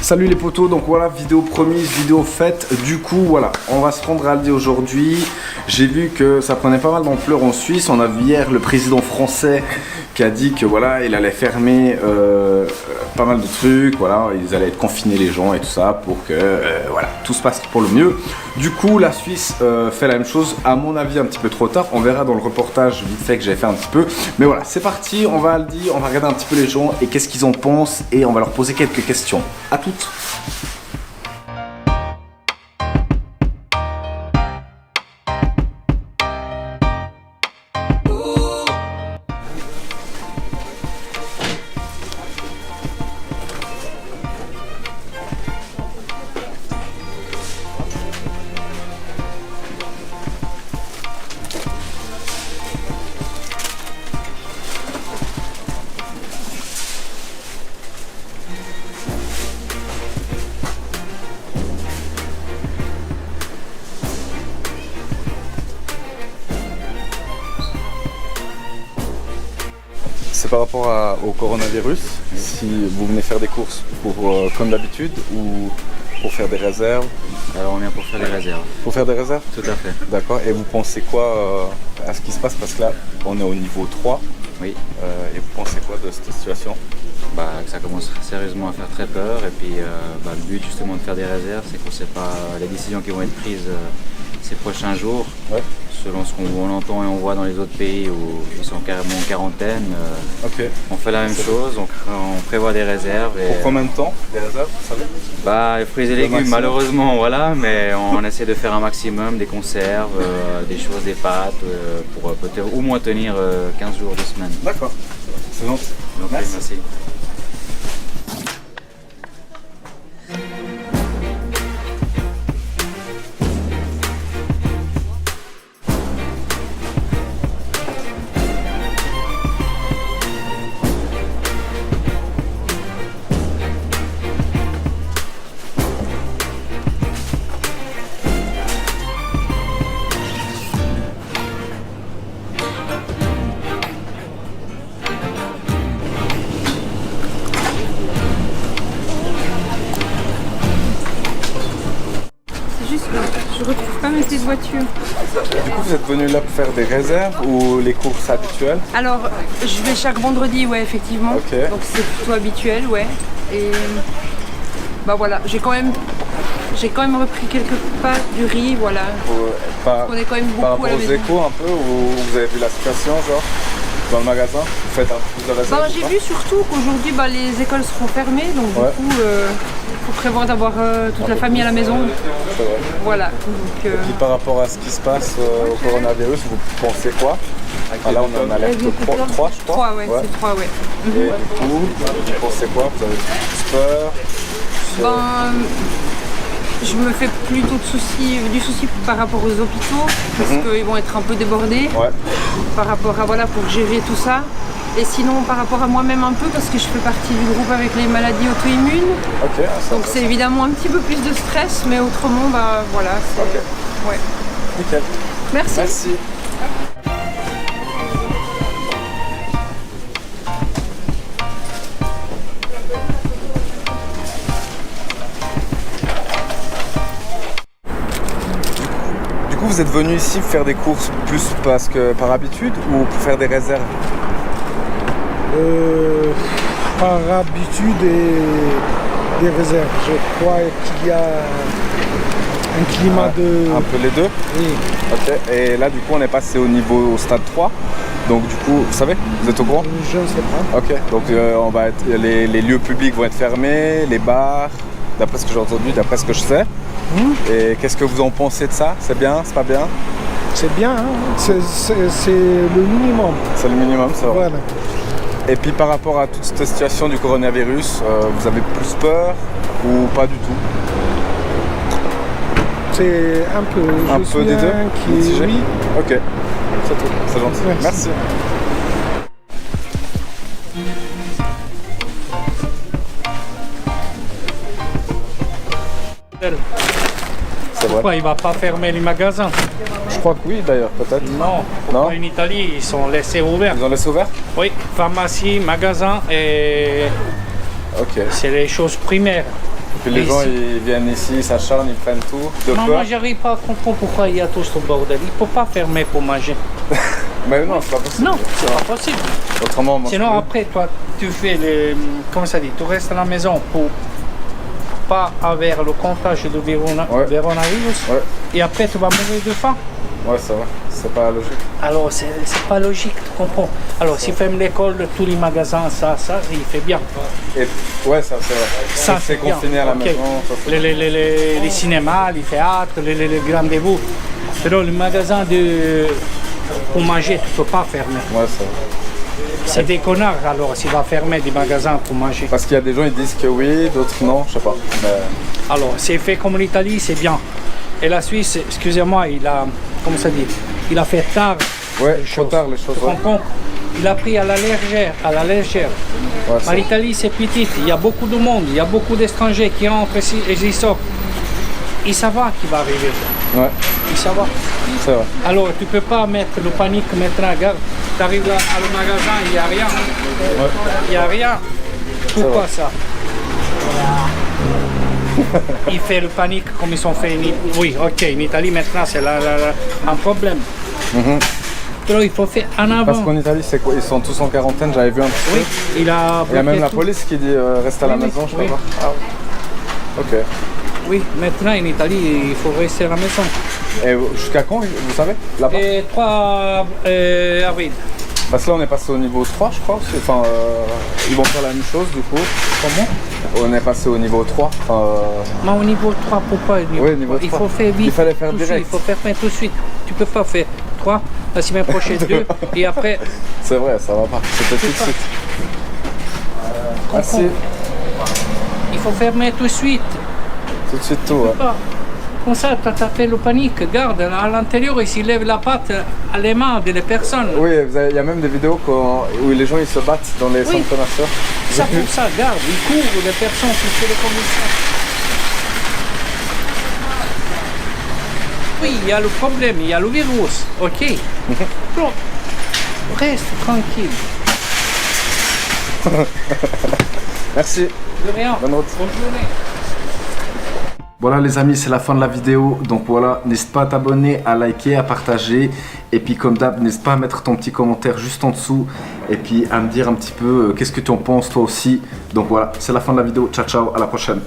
Salut les potos, donc voilà, vidéo promise, vidéo faite. Du coup, voilà, on va se rendre à Aldi aujourd'hui. J'ai vu que ça prenait pas mal d'ampleur en Suisse. On a vu hier le président français qui a dit que voilà, il allait fermer pas mal de trucs. Voilà, ils allaient confiner les gens et tout ça pour que voilà, tout se passe pour le mieux. Du coup, la Suisse fait la même chose, à mon avis un petit peu trop tard. On verra dans le reportage vite fait que j'avais fait un petit peu. Mais voilà, c'est parti, on va à Aldi, on va regarder un petit peu les gens et qu'est-ce qu'ils en pensent et on va leur poser quelques questions. À toutes. C'est par rapport au coronavirus, si vous venez faire des courses pour, comme d'habitude ou pour faire des réserves? Alors on vient pour faire des réserves. Pour faire des réserves? Tout à fait. D'accord, et vous pensez quoi à ce qui se passe? Parce que là, on est au niveau 3. Oui. Et vous pensez quoi de cette situation? Que ça commence sérieusement à faire très peur et puis le but justement de faire des réserves, c'est qu'on ne sait pas les décisions qui vont être prises ces prochains jours. Ouais. Selon ce qu'on entend et on voit dans les autres pays où ils sont carrément en quarantaine, on fait la même chose, on prévoit des réserves. Et pour combien de temps des réserves, vous savez? Les fruits et légumes malheureusement, voilà, mais on essaie de faire un maximum, des conserves, des choses, des pâtes, pour peut-être au moins tenir 15 jours, 2 semaines. D'accord, c'est gentil. Merci. Je retrouve pas mes petites voitures. Du coup, vous êtes venu là pour faire des réserves ou les courses habituelles? Alors, je vais chaque vendredi, ouais, effectivement. Donc c'est plutôt habituel, ouais. Et voilà, j'ai quand même repris quelques pâtes, du riz, voilà. On est quand même beaucoup par rapport à la aux maison. échos un peu, où vous avez vu la situation, genre dans le magasin, vous faites un peu plus de réserves? J'ai vu surtout qu'aujourd'hui, les écoles seront fermées, donc du coup, il faut prévoir d'avoir toute la famille à la maison. C'est vrai. Voilà. Et puis par rapport à ce qui se passe au coronavirus, vous pensez quoi? Là, on est en alerte 3, je crois. 3, ouais, c'est 3, ouais. Et du coup, vous pensez quoi? Vous avez plus peur? Je me fais plutôt du souci par rapport aux hôpitaux, parce qu'ils vont être un peu débordés par rapport à pour gérer tout ça. Et sinon par rapport à moi-même un peu, parce que je fais partie du groupe avec les maladies auto-immunes. Donc c'est évidemment un petit peu plus de stress, mais autrement voilà, c'est... Ouais. Nickel. Merci. Vous êtes venu ici faire des courses plus parce que par habitude ou pour faire des réserves? Par habitude et des réserves. Je crois qu'il y a un climat de... Un peu les deux? Oui. Ok, et là du coup on est passé au stade 3. Donc du coup, vous savez, vous êtes au courant? Je ne sais pas. Ok, donc les lieux publics vont être fermés, les bars, d'après ce que j'ai entendu, d'après ce que je sais. Et qu'est-ce que vous en pensez de ça? C'est bien? C'est pas bien? C'est bien, hein? C'est le minimum. C'est le minimum, c'est vrai. Voilà. Et puis par rapport à toute cette situation du coronavirus, vous avez plus peur ou pas du tout? C'est un peu. Un peu des deux? Oui. Ok, c'est tout, c'est gentil. Merci. Pourquoi il ne va pas fermer les magasins? Je crois que oui d'ailleurs, peut-être. Non, non. En Italie, ils sont laissés ouverts. Ils ont laissé ouvert? Oui, pharmacie, magasin et Ok. C'est les choses primaires. Et puis les gens ils viennent ici, ils s'acharnent, ils prennent tout. De Non, peur. moi j'arrive pas à comprendre pourquoi il y a tout ce bordel. Il ne faut pas fermer pour manger. Mais non, c'est pas possible. Non, c'est pas possible. Autrement, moi, Sinon après, toi, tu fais le... Comment ça dit? Tu restes à la maison pour pas avoir le contagion de coronavirus. Ouais. Et après, tu vas mourir de faim. Ouais, c'est vrai. C'est pas logique. Alors, c'est pas logique, tu comprends? Alors, si ferme l'école, tous les magasins, ça, il fait bien. Et ouais, ça c'est vrai. Ça, c'est bien. confiné à la Ok. maison. Ça, c'est- Les cinémas, les théâtres, les grands rendez-vous. Mais le magasin pour manger, tu ne peux pas fermer. Ouais, c'est vrai. C'est des connards alors s'il va fermer des magasins pour manger. Parce qu'il y a des gens ils disent que oui, d'autres non, je sais pas. Mais... Alors, c'est fait comme l'Italie, c'est bien. Et la Suisse, excusez-moi, il a, comment ça dit, il a fait tard. Ouais, les trop choses. tard les choses. Tu Ouais. comprends? Il a pris à la légère, Ouais, Mais l'Italie, c'est petit, il y a beaucoup de monde, il y a beaucoup d'étrangers qui rentrent ici et ils sortent. Ils savent qui va arriver. ouais, Ils savent. c'est vrai. Alors, tu ne peux pas mettre le panique maintenant. Regarde, tu arrives là à le magasin, il n'y a rien. Il n'y a rien. Pourquoi ça? Il fait le panique comme ils sont fait en Italie. Oui, ok, en Italie maintenant c'est un problème. Alors il faut faire en Parce avant. qu'en Italie, c'est quoi? Ils sont tous en quarantaine, j'avais vu un petit peu. Oui, il a Il y a même bloqué la tout. police qui dit reste à la Oui, maison, je sais oui. pas. Ah. Ok. Oui, maintenant en Italie il faut rester à la maison. Et jusqu'à quand, vous savez, là-bas? Et 3 avril. Parce que là, on est passé au niveau 3, je crois. Enfin, ils vont faire la même chose, du coup. Comment? On est passé au niveau 3. Enfin, Mais au niveau 3, pourquoi Oui, niveau il 3. faut faire vite. Il fallait faire tout de suite, direct. il faut faire tout de suite. Tu peux pas faire 3, la semaine prochaine 2, et après, c'est vrai, ça va pas. C'était tout de pas. suite. Merci. il faut fermer tout de suite. Tout de suite, tout, ouais. Pas. Comme ça, tu as fait le panique. Garde, à l'intérieur, il s'il lève la patte à les mains des personnes. Oui, il y a même des vidéos où les gens ils se battent dans les centres commerciaux. Ça pour ça, garde, ils courent les personnes qui font les commissions. Oui, il y a le problème, il y a le virus, ok. Bon, reste tranquille. Merci. De rien. Bonne route. Bonne journée. Voilà les amis, c'est la fin de la vidéo. Donc voilà, n'hésite pas à t'abonner, à liker, à partager. Et puis comme d'hab, n'hésite pas à mettre ton petit commentaire juste en dessous. Et puis à me dire un petit peu qu'est-ce que tu en penses toi aussi. Donc voilà, c'est la fin de la vidéo. Ciao ciao, à la prochaine.